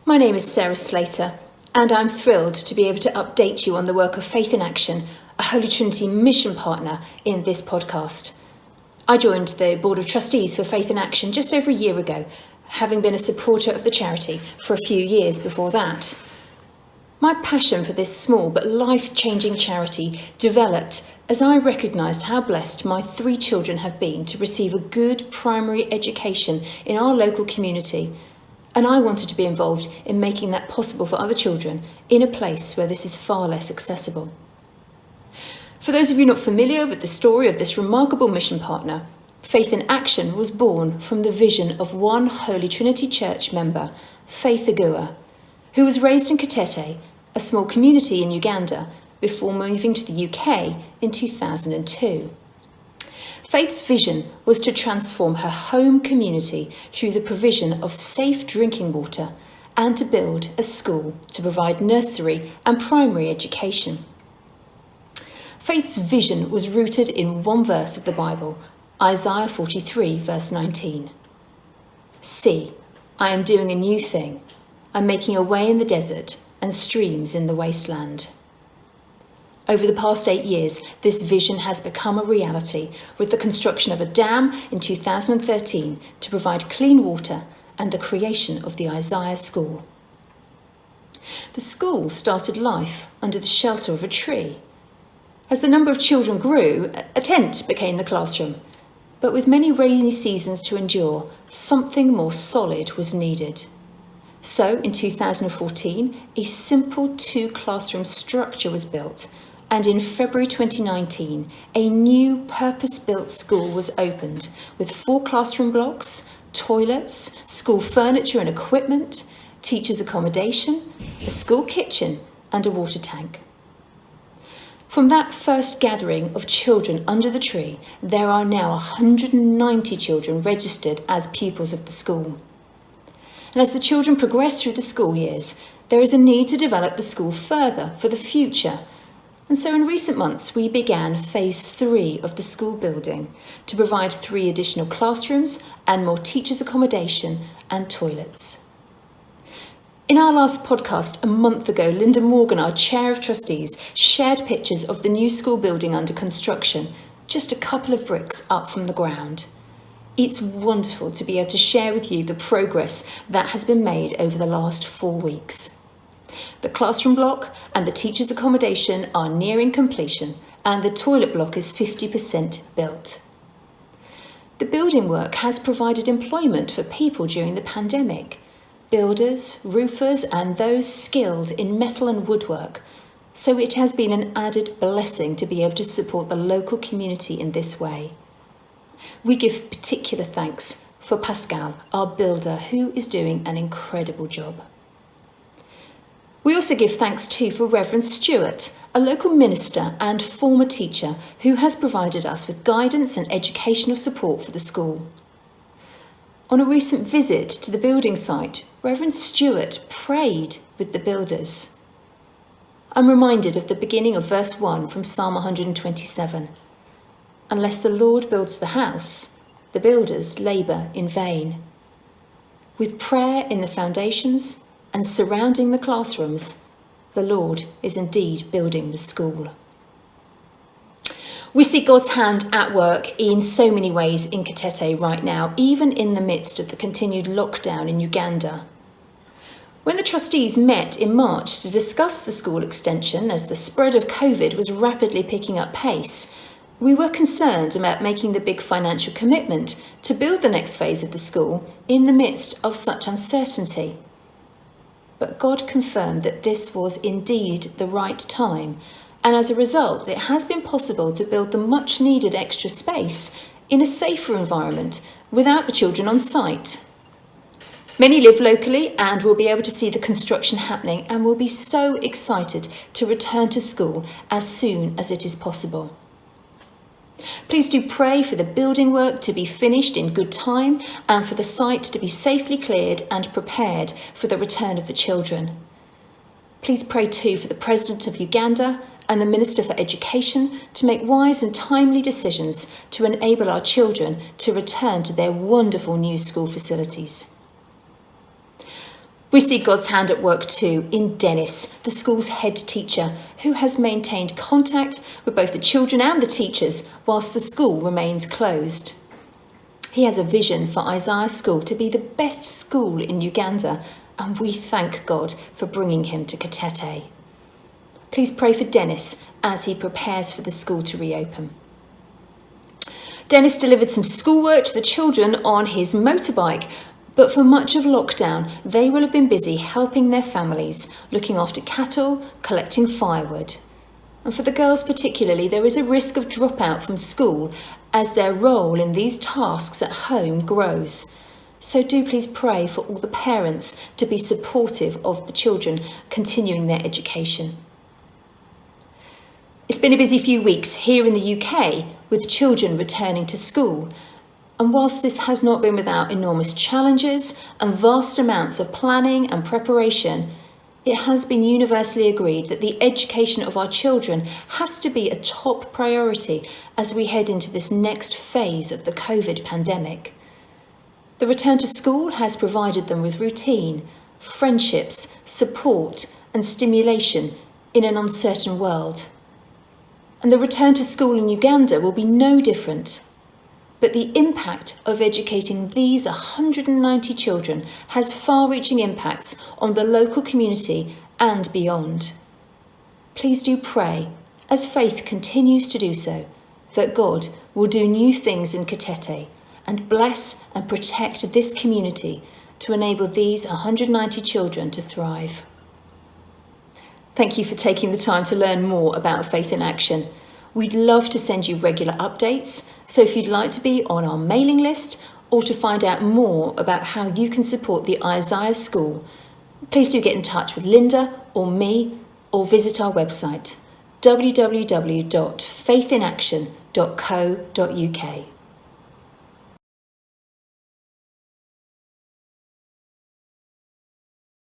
My name is Sarah Slater, and I'm thrilled to be able to update you on the work of Faith in Action, a Holy Trinity mission partner in this podcast. I joined the Board of Trustees for Faith in Action just over a year ago, having been a supporter of the charity for a few years before that. My passion for this small but life-changing charity developed as I recognised how blessed my 3 children have been to receive a good primary education in our local community, and I wanted to be involved in making that possible for other children in a place where this is far less accessible. For those of you not familiar with the story of this remarkable mission partner, Faith in Action was born from the vision of one Holy Trinity Church member, Faith Agua, who was raised in Kitete, a small community in Uganda, before moving to the UK in 2002. Faith's vision was to transform her home community through the provision of safe drinking water and to build a school to provide nursery and primary education. Faith's vision was rooted in one verse of the Bible, Isaiah 43, verse 19. See, I am doing a new thing. I'm making a way in the desert and streams in the wasteland. Over the past 8 years, this vision has become a reality with the construction of a dam in 2013 to provide clean water and the creation of the Isaiah School. The school started life under the shelter of a tree. As the number of children grew, a tent became the classroom. But with many rainy seasons to endure, something more solid was needed. So in 2014, a simple 2-classroom structure was built, and in February 2019, a new purpose-built school was opened with 4 classroom blocks, toilets, school furniture and equipment, teachers' accommodation, a school kitchen and a water tank. From that first gathering of children under the tree, there are now 190 children registered as pupils of the school. And as the children progress through the school years, there is a need to develop the school further for the future. And so in recent months, we began phase 3 of the school building to provide 3 additional classrooms and more teachers' accommodation and toilets. In our last podcast a month ago, Linda Morgan, our Chair of Trustees, shared pictures of the new school building under construction, just a couple of bricks up from the ground. It's wonderful to be able to share with you the progress that has been made over the last 4 weeks. The classroom block and the teachers' accommodation are nearing completion, and the toilet block is 50% built. The building work has provided employment for people during the pandemic, builders, roofers, and those skilled in metal and woodwork, so it has been an added blessing to be able to support the local community in this way. We give particular thanks for Pascal, our builder, who is doing an incredible job. We also give thanks too for Reverend Stewart, a local minister and former teacher who has provided us with guidance and educational support for the school. On a recent visit to the building site, Reverend Stewart prayed with the builders. I'm reminded of the beginning of verse 1 from Psalm 127. Unless the Lord builds the house, the builders labour in vain. With prayer in the foundations and surrounding the classrooms, the Lord is indeed building the school. We see God's hand at work in so many ways in Kitete right now, even in the midst of the continued lockdown in Uganda. When the trustees met in March to discuss the school extension as the spread of COVID was rapidly picking up pace, we were concerned about making the big financial commitment to build the next phase of the school in the midst of such uncertainty. But God confirmed that this was indeed the right time, and as a result, it has been possible to build the much needed extra space in a safer environment without the children on site. Many live locally and will be able to see the construction happening and will be so excited to return to school as soon as it is possible. Please do pray for the building work to be finished in good time and for the site to be safely cleared and prepared for the return of the children. Please pray too for the President of Uganda and the Minister for Education to make wise and timely decisions to enable our children to return to their wonderful new school facilities. We see God's hand at work too in Dennis, the school's head teacher, who has maintained contact with both the children and the teachers whilst the school remains closed. He has a vision for Isaiah School to be the best school in Uganda, and we thank God for bringing him to Katete. Please pray for Dennis as he prepares for the school to reopen. Dennis delivered some schoolwork to the children on his motorbike, but for much of lockdown, they will have been busy helping their families, looking after cattle, collecting firewood. And for the girls particularly, there is a risk of dropout from school as their role in these tasks at home grows. So do please pray for all the parents to be supportive of the children continuing their education. It's been a busy few weeks here in the UK with children returning to school. And whilst this has not been without enormous challenges and vast amounts of planning and preparation, it has been universally agreed that the education of our children has to be a top priority as we head into this next phase of the COVID pandemic. The return to school has provided them with routine, friendships, support and stimulation in an uncertain world. And the return to school in Uganda will be no different. But the impact of educating these 190 children has far-reaching impacts on the local community and beyond. Please do pray, as faith continues to do so, that God will do new things in Katete and bless and protect this community to enable these 190 children to thrive. Thank you for taking the time to learn more about Faith in Action. We'd love to send you regular updates, so if you'd like to be on our mailing list or to find out more about how you can support the Isaiah School, please do get in touch with Linda or me or visit our website www.faithinaction.co.uk.